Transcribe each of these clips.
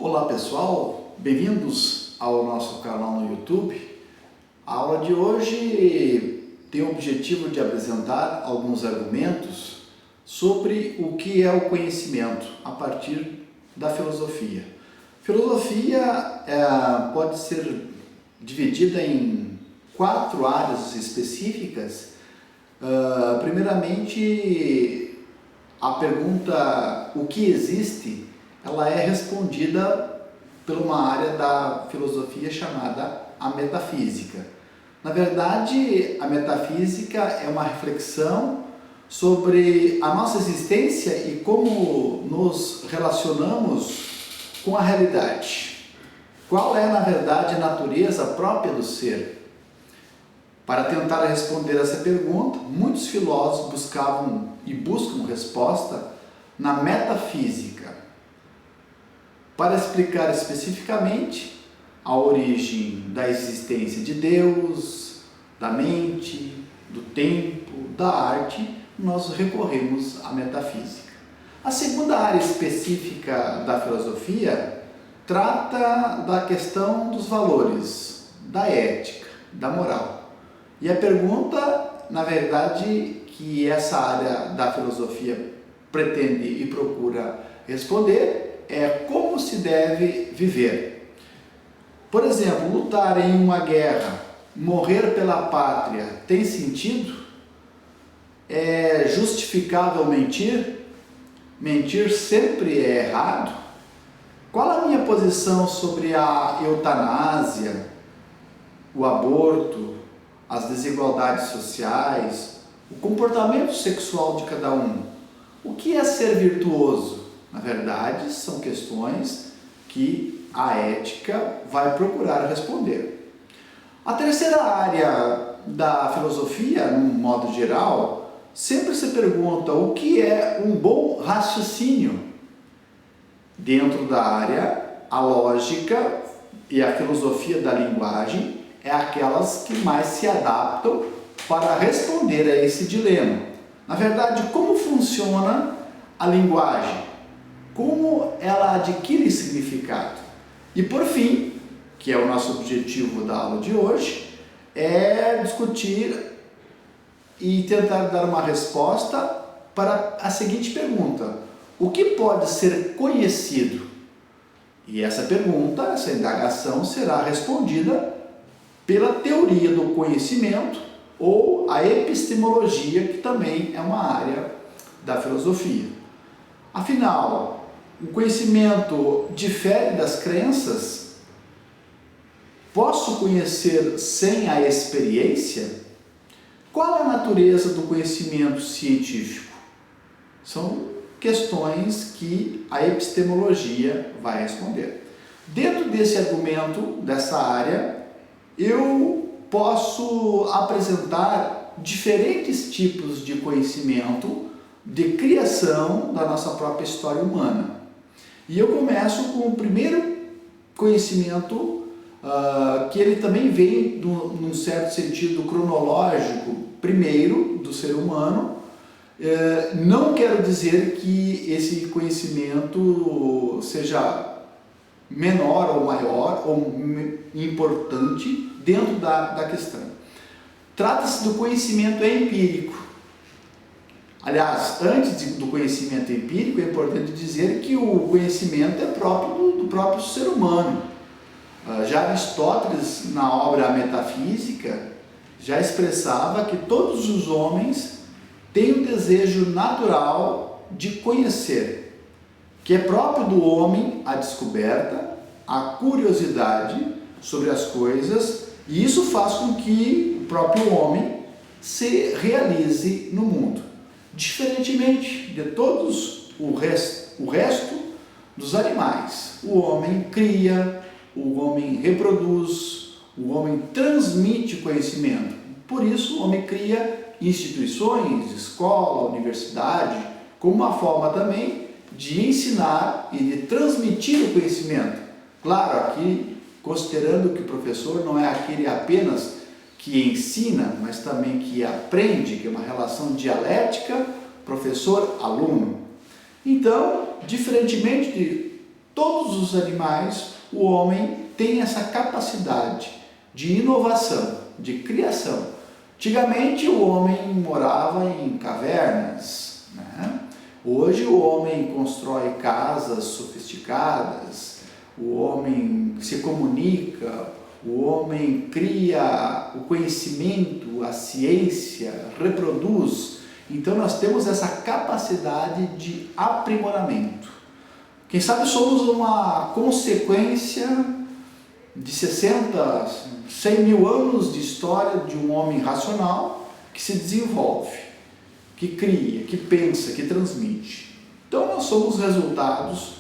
Olá pessoal, bem-vindos ao nosso canal no YouTube. A aula de hoje tem o objetivo de apresentar alguns argumentos sobre o que é o conhecimento a partir da filosofia. Filosofia pode ser dividida em 4 áreas específicas. Primeiramente, a pergunta o que existe, ela é respondida por uma área da filosofia chamada a metafísica. Na verdade, a metafísica é uma reflexão sobre a nossa existência e como nos relacionamos com a realidade. Qual é, na verdade, a natureza própria do ser? Para tentar responder essa pergunta, muitos filósofos buscavam e buscam resposta na metafísica, para explicar especificamente a origem da existência de Deus, da mente, do tempo, da arte, nós recorremos à metafísica. A segunda área específica da filosofia trata da questão dos valores, da ética, da moral. E a pergunta, na verdade, que essa área da filosofia pretende e procura responder é como se deve viver. Por exemplo, lutar em uma guerra, morrer pela pátria, tem sentido? É justificável mentir? Mentir sempre é errado? Qual a minha posição sobre a eutanásia, o aborto, as desigualdades sociais, o comportamento sexual de cada um? O que é ser virtuoso? Na verdade, são questões que a ética vai procurar responder. A terceira área da filosofia, num modo geral, sempre se pergunta o que é um bom raciocínio. Dentro da área, a lógica e a filosofia da linguagem é aquelas que mais se adaptam para responder a esse dilema. Na verdade, como funciona a linguagem? Como ela adquire significado? E por fim, que é o nosso objetivo da aula de hoje, é discutir e tentar dar uma resposta para a seguinte pergunta: o que pode ser conhecido? E essa pergunta, essa indagação será respondida pela teoria do conhecimento ou a epistemologia, que também é uma área da filosofia. Afinal, o conhecimento difere das crenças? Posso conhecer sem a experiência? Qual é a natureza do conhecimento científico? São questões que a epistemologia vai responder. Dentro desse argumento, dessa área, eu posso apresentar diferentes tipos de conhecimento de criação da nossa própria história humana. E eu começo com o primeiro conhecimento, que ele também vem, num certo sentido cronológico, primeiro do ser humano. Não quero dizer que esse conhecimento seja menor ou maior ou importante dentro da questão. Trata-se do conhecimento empírico. Aliás, antes do conhecimento empírico, é importante dizer que o conhecimento é próprio do próprio ser humano. Já Aristóteles, na obra A Metafísica, já expressava que todos os homens têm o desejo natural de conhecer, que é próprio do homem a descoberta, a curiosidade sobre as coisas, e isso faz com que o próprio homem se realize no mundo. Diferentemente de todos o resto dos animais, o homem cria, o homem reproduz, o homem transmite conhecimento. Por isso, o homem cria instituições, escola, universidade, como uma forma também de ensinar e de transmitir o conhecimento. Claro, aqui considerando que o professor não é aquele apenas que ensina, mas também que aprende, que é uma relação dialética professor-aluno. Então, diferentemente todos os animais, o homem tem essa capacidade de inovação, de criação. Antigamente o homem morava em cavernas, né? Hoje o homem constrói casas sofisticadas, o homem se comunica, o homem cria o conhecimento, a ciência, reproduz. Então nós temos essa capacidade de aprimoramento. Quem sabe somos uma consequência de 60, 100 mil anos de história de um homem racional que se desenvolve, que cria, que pensa, que transmite. Então nós somos resultados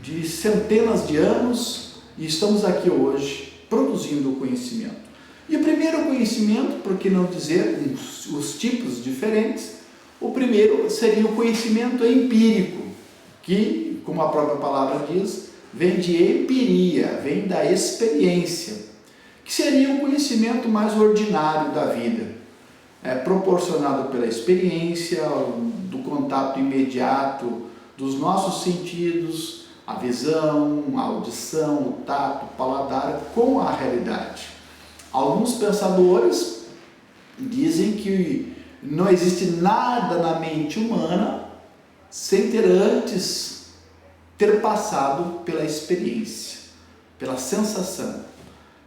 de centenas de anos e estamos aqui hoje produzindo o conhecimento. E o primeiro conhecimento, por que não dizer os tipos diferentes, o primeiro seria o conhecimento empírico, que, como a própria palavra diz, vem de empiria, vem da experiência, que seria um conhecimento mais ordinário da vida, proporcionado pela experiência, do contato imediato dos nossos sentidos, a visão, a audição, o tato, o paladar, com a realidade. Alguns pensadores dizem que não existe nada na mente humana sem ter passado pela experiência, pela sensação.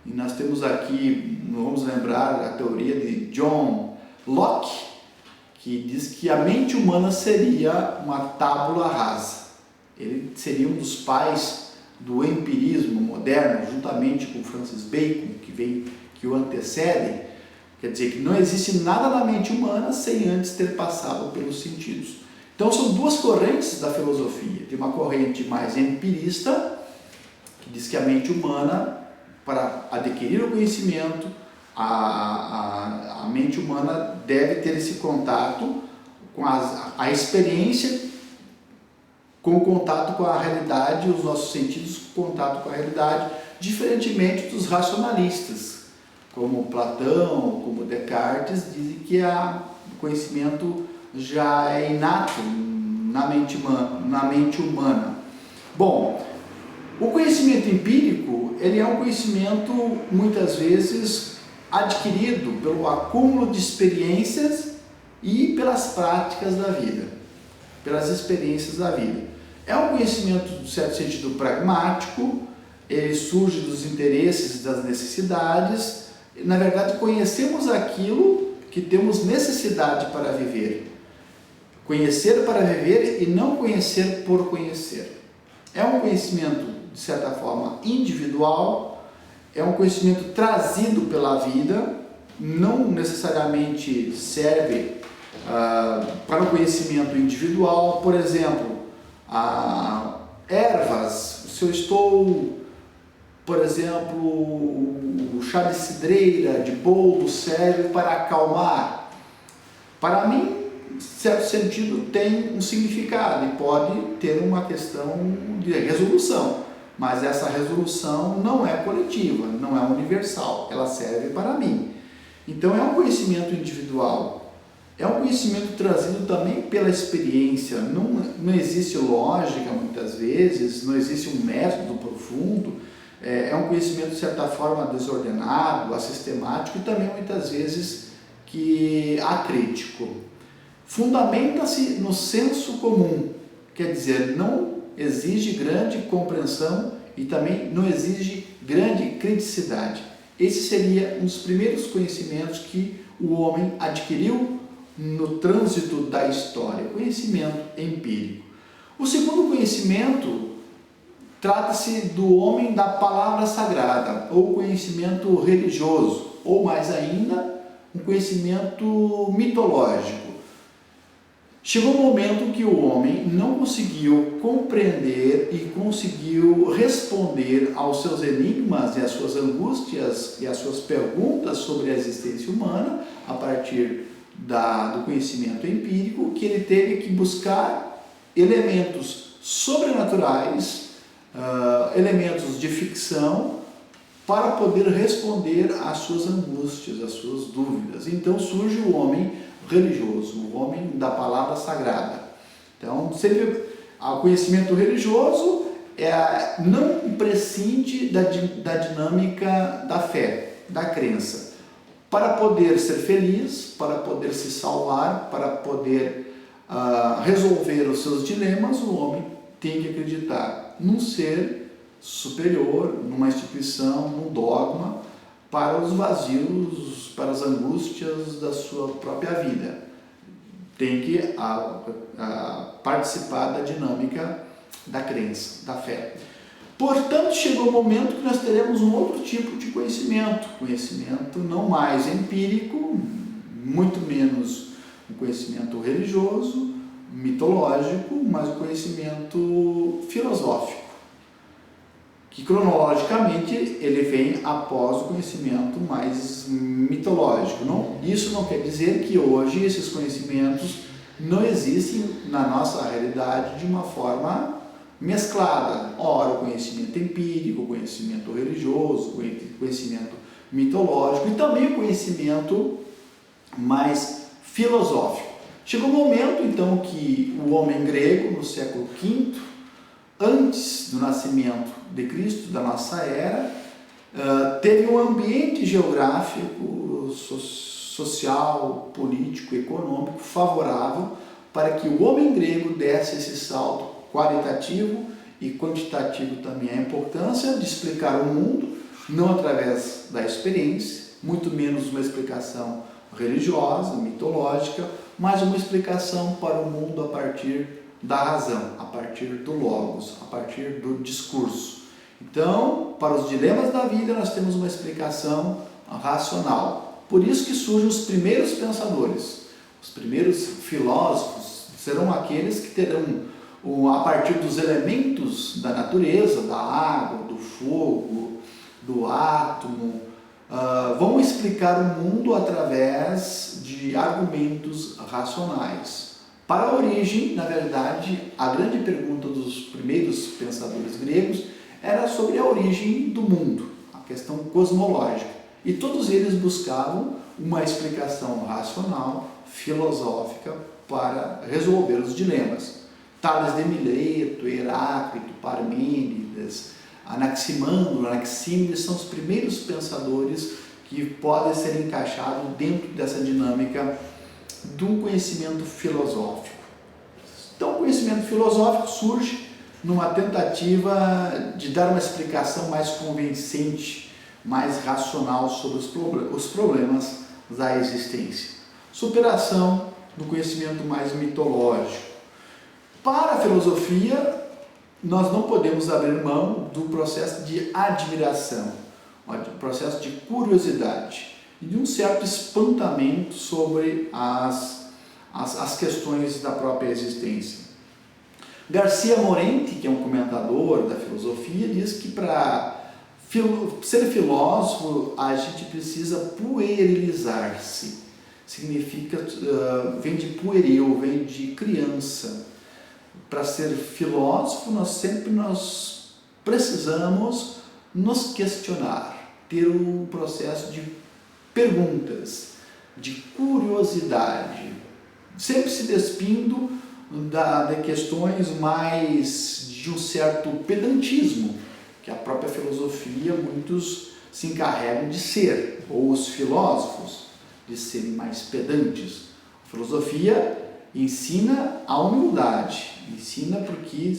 E nós temos aqui, vamos lembrar a teoria de John Locke, que diz que a mente humana seria uma tábula rasa. Ele seria um dos pais do empirismo moderno, juntamente com Francis Bacon, que o antecede. Quer dizer que não existe nada na mente humana sem antes ter passado pelos sentidos. Então são duas correntes da filosofia. Tem uma corrente mais empirista, que diz que a mente humana, para adquirir o conhecimento, a mente humana deve ter esse contato com a experiência, com o contato com a realidade, os nossos sentidos com o contato com a realidade, diferentemente dos racionalistas, como Platão, como Descartes, dizem que o conhecimento já é inato na mente humana. Bom, o conhecimento empírico, ele é um conhecimento muitas vezes adquirido pelo acúmulo de experiências e pelas práticas da vida, pelas experiências da vida. É um conhecimento, de certo sentido, pragmático, ele surge dos interesses, das necessidades. Na verdade, conhecemos aquilo que temos necessidade para viver. Conhecer para viver e não conhecer por conhecer. É um conhecimento, de certa forma, individual, é um conhecimento trazido pela vida, não necessariamente serve para o conhecimento individual. Por exemplo, ervas, se eu estou, por exemplo, o chá de cidreira, de boldo, serve para acalmar. Para mim, em certo sentido, tem um significado e pode ter uma questão de resolução, mas essa resolução não é coletiva, não é universal, ela serve para mim. Então é um conhecimento individual, é um conhecimento trazido também pela experiência, não existe lógica muitas vezes, não existe um método profundo, é um conhecimento de certa forma desordenado, assistemático e também muitas vezes que acrítico. Fundamenta-se no senso comum, quer dizer, não exige grande compreensão e também não exige grande criticidade. Esse seria um dos primeiros conhecimentos que o homem adquiriu no trânsito da história, conhecimento empírico. O segundo conhecimento trata-se do homem da palavra sagrada, ou conhecimento religioso, ou mais ainda, um conhecimento mitológico. Chegou um momento que o homem não conseguiu compreender e conseguiu responder aos seus enigmas e às suas angústias e às suas perguntas sobre a existência humana a partir do conhecimento empírico, que ele teve que buscar elementos sobrenaturais, elementos de ficção, para poder responder às suas angústias, às suas dúvidas. Então surge o homem religioso, o homem da palavra sagrada. Então, sempre o conhecimento religioso não prescinde da dinâmica da fé, da crença. Para poder ser feliz, para poder se salvar, para poder resolver os seus dilemas, o homem tem que acreditar num ser superior, numa instituição, num dogma, para os vazios, para as angústias da sua própria vida. Tem que participar da dinâmica da crença, da fé. Portanto, chegou o momento que nós teremos um outro tipo de conhecimento não mais empírico, muito menos um conhecimento religioso, mitológico, mas um conhecimento filosófico, que cronologicamente ele vem após o conhecimento mais mitológico. Isso não quer dizer que hoje esses conhecimentos não existem na nossa realidade de uma forma mesclada. Ora, o conhecimento empírico, o conhecimento religioso, o conhecimento mitológico e também o conhecimento mais filosófico. Chegou o momento, então, que o homem grego, no século V, antes do nascimento de Cristo, da nossa era, teve um ambiente geográfico, social, político, econômico favorável para que o homem grego desse esse salto qualitativo e quantitativo também. A importância de explicar o mundo, não através da experiência, muito menos uma explicação religiosa, mitológica, mas uma explicação para o mundo a partir da razão, a partir do logos, a partir do discurso. Então, para os dilemas da vida, nós temos uma explicação racional. Por isso que surgem os primeiros pensadores, os primeiros filósofos serão aqueles que terão, a partir dos elementos da natureza, da água, do fogo, do átomo, vão explicar o mundo através de argumentos racionais. Para a origem, na verdade, a grande pergunta dos primeiros pensadores gregos era sobre a origem do mundo, a questão cosmológica. E todos eles buscavam uma explicação racional, filosófica, para resolver os dilemas. Tales de Mileto, Heráclito, Parmênides, Anaximandro, são os primeiros pensadores que podem ser encaixados dentro dessa dinâmica do conhecimento filosófico. Então, o conhecimento filosófico surge numa tentativa de dar uma explicação mais convincente, mais racional sobre os problemas da existência. Superação do conhecimento mais mitológico. Para a filosofia, nós não podemos abrir mão do processo de admiração, do processo de curiosidade e de um certo espantamento sobre as questões da própria existência. Garcia Morente, que é um comentador da filosofia, diz que para ser filósofo a gente precisa puerilizar-se. Significa, vem de pueril, vem de criança. Para ser filósofo, nós precisamos nos questionar, ter um processo de perguntas, de curiosidade, sempre se despindo de questões mais de um certo pedantismo, que a própria filosofia muitos se encarregam de ser, ou os filósofos, de serem mais pedantes. A filosofia ensina a humildade, ensina porque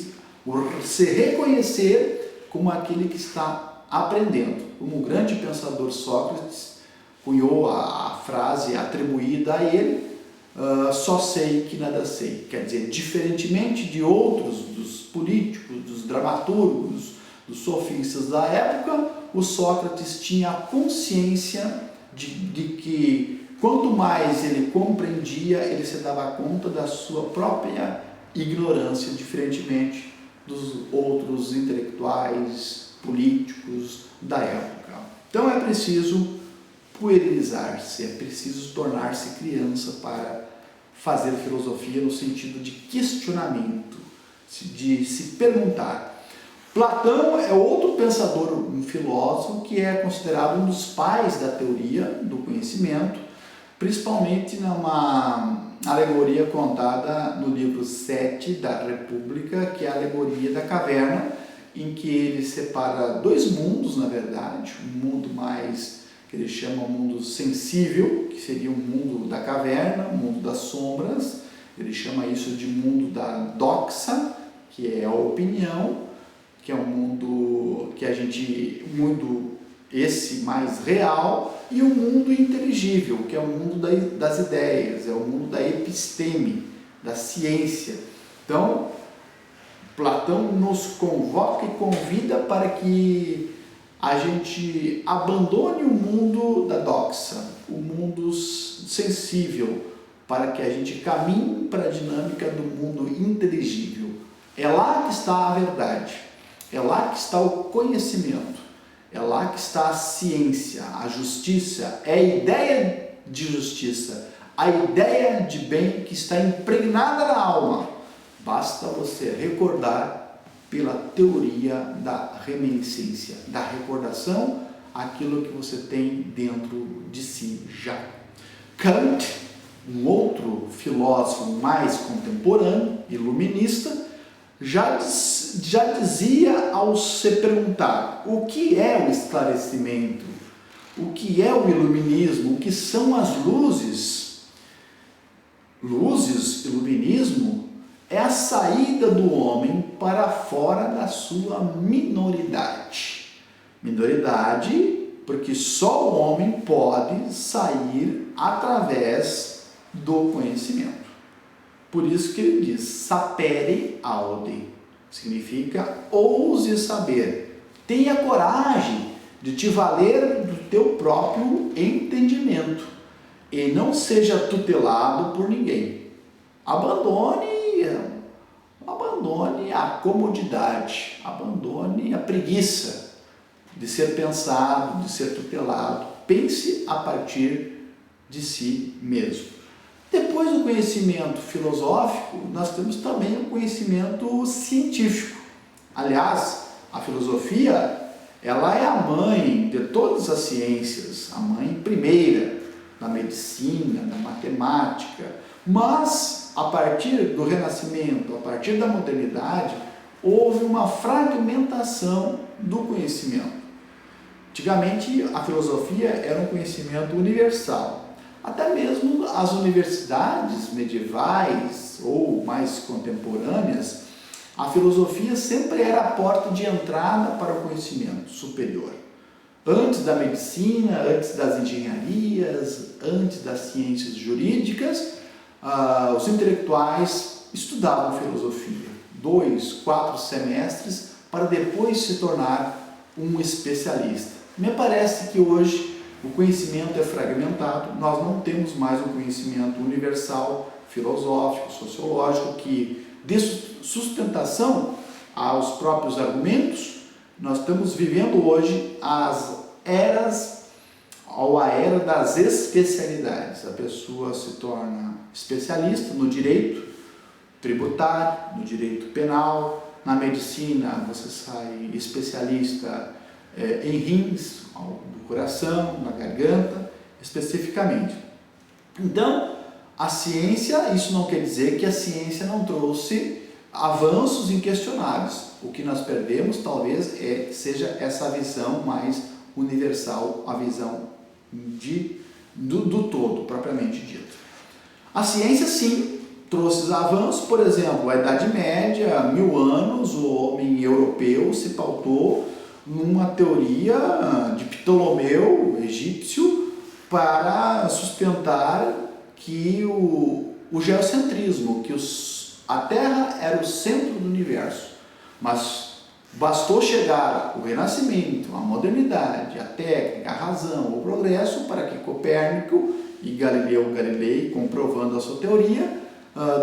se reconhecer como aquele que está aprendendo. Como o grande pensador Sócrates cunhou a frase atribuída a ele, só sei que nada sei. Quer dizer, diferentemente de outros, dos políticos, dos dramaturgos, dos sofistas da época, o Sócrates tinha a consciência de que quanto mais ele compreendia, ele se dava conta da sua própria ignorância, diferentemente dos outros intelectuais, políticos da época. Então é preciso puerilizar-se, é preciso tornar-se criança para fazer filosofia no sentido de questionamento, de se perguntar. Platão é outro pensador, um filósofo que é considerado um dos pais da teoria do conhecimento, principalmente numa alegoria contada no livro 7 da República, que é a alegoria da caverna, em que ele separa dois mundos, na verdade, um mundo mais, que ele chama o mundo sensível, que seria o mundo da caverna, o mundo das sombras, ele chama isso de mundo da doxa, que é a opinião, que é um mundo que a gente, esse mais real, e o mundo inteligível, que é o mundo das ideias, é o mundo da episteme, da ciência. Então, Platão nos convoca e convida para que a gente abandone o mundo da doxa, o mundo sensível, para que a gente caminhe para a dinâmica do mundo inteligível. É lá que está a verdade, é lá que está o conhecimento, é lá que está a ciência, a justiça, é a ideia de justiça, a ideia de bem que está impregnada na alma. Basta você recordar pela teoria da reminiscência, da recordação, aquilo que você tem dentro de si já. Kant, um outro filósofo mais contemporâneo, iluminista, já dizia ao se perguntar o que é o esclarecimento, o que é o iluminismo, o que são as luzes. Luzes, iluminismo, é a saída do homem para fora da sua minoridade. Minoridade, porque só o homem pode sair através do conhecimento. Por isso que ele diz, sapere aude, significa ouse saber, tenha coragem de te valer do teu próprio entendimento e não seja tutelado por ninguém. Abandone a comodidade, abandone a preguiça de ser pensado, de ser tutelado. Pense a partir de si mesmo. Depois do conhecimento filosófico, nós temos também o conhecimento científico. Aliás, a filosofia, ela é a mãe de todas as ciências, a mãe primeira da medicina, da matemática. Mas, a partir do Renascimento, a partir da modernidade, houve uma fragmentação do conhecimento. Antigamente, a filosofia era um conhecimento universal. Até mesmo as universidades medievais ou mais contemporâneas, a filosofia sempre era a porta de entrada para o conhecimento superior. Antes da medicina, antes das engenharias, antes das ciências jurídicas, os intelectuais estudavam filosofia, 2, 4 semestres, para depois se tornar um especialista. Me parece que hoje o conhecimento é fragmentado, nós não temos mais um conhecimento universal, filosófico, sociológico, que dê sustentação aos próprios argumentos. Nós estamos vivendo hoje a era das especialidades. A pessoa se torna especialista no direito tributário, no direito penal, na medicina você sai especialista em rins, do coração, na garganta, especificamente. Então, a ciência, isso não quer dizer que a ciência não trouxe avanços inquestionáveis. O que nós perdemos, talvez, seja essa visão mais universal, a visão do todo, propriamente dito. A ciência, sim, trouxe avanços. Por exemplo, a Idade Média, 1000 anos, o homem europeu se pautou numa teoria de Ptolomeu, egípcio, para sustentar que o geocentrismo, que a Terra era o centro do universo, mas bastou chegar o Renascimento, a modernidade, a técnica, a razão, o progresso, para que Copérnico e Galileu Galilei, comprovando a sua teoria,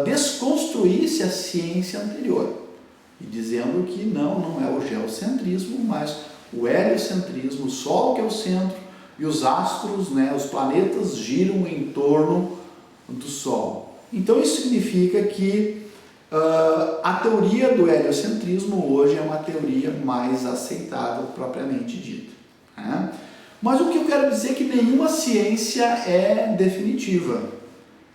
desconstruísse a ciência anterior, e dizendo que não é o geocentrismo, mas o heliocentrismo, o Sol que é o centro, e os astros, os planetas giram em torno do Sol. Então isso significa que a teoria do heliocentrismo hoje é uma teoria mais aceitável, propriamente dita. Mas o que eu quero dizer é que nenhuma ciência é definitiva.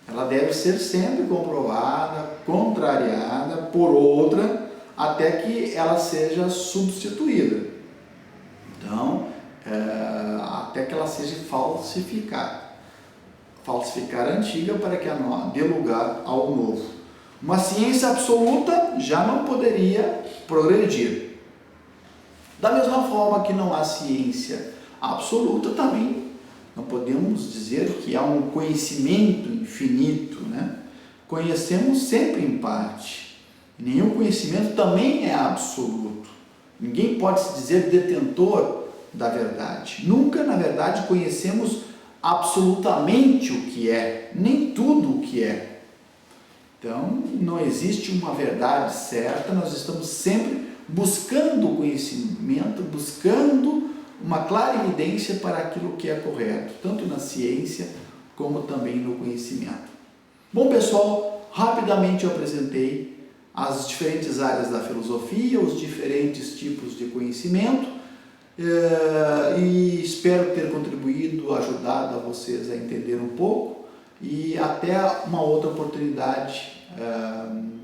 Ela deve ser sempre comprovada, contrariada por outra, até que ela seja substituída. Então, até que ela seja falsificada. Falsificar a antiga para que dê lugar ao novo. Uma ciência absoluta já não poderia progredir. Da mesma forma que não há ciência absoluta, também não podemos dizer que há um conhecimento infinito, né? Conhecemos sempre em parte. Nenhum conhecimento também é absoluto. Ninguém pode se dizer detentor da verdade. Nunca, na verdade, conhecemos absolutamente o que é, nem tudo o que é. Então, não existe uma verdade certa, nós estamos sempre buscando conhecimento, buscando uma clara evidência para aquilo que é correto, tanto na ciência como também no conhecimento. Bom, pessoal, rapidamente eu apresentei as diferentes áreas da filosofia, os diferentes tipos de conhecimento, e espero ter contribuído, ajudado a vocês a entender um pouco, e até uma outra oportunidade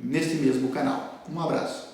neste mesmo canal. Um abraço.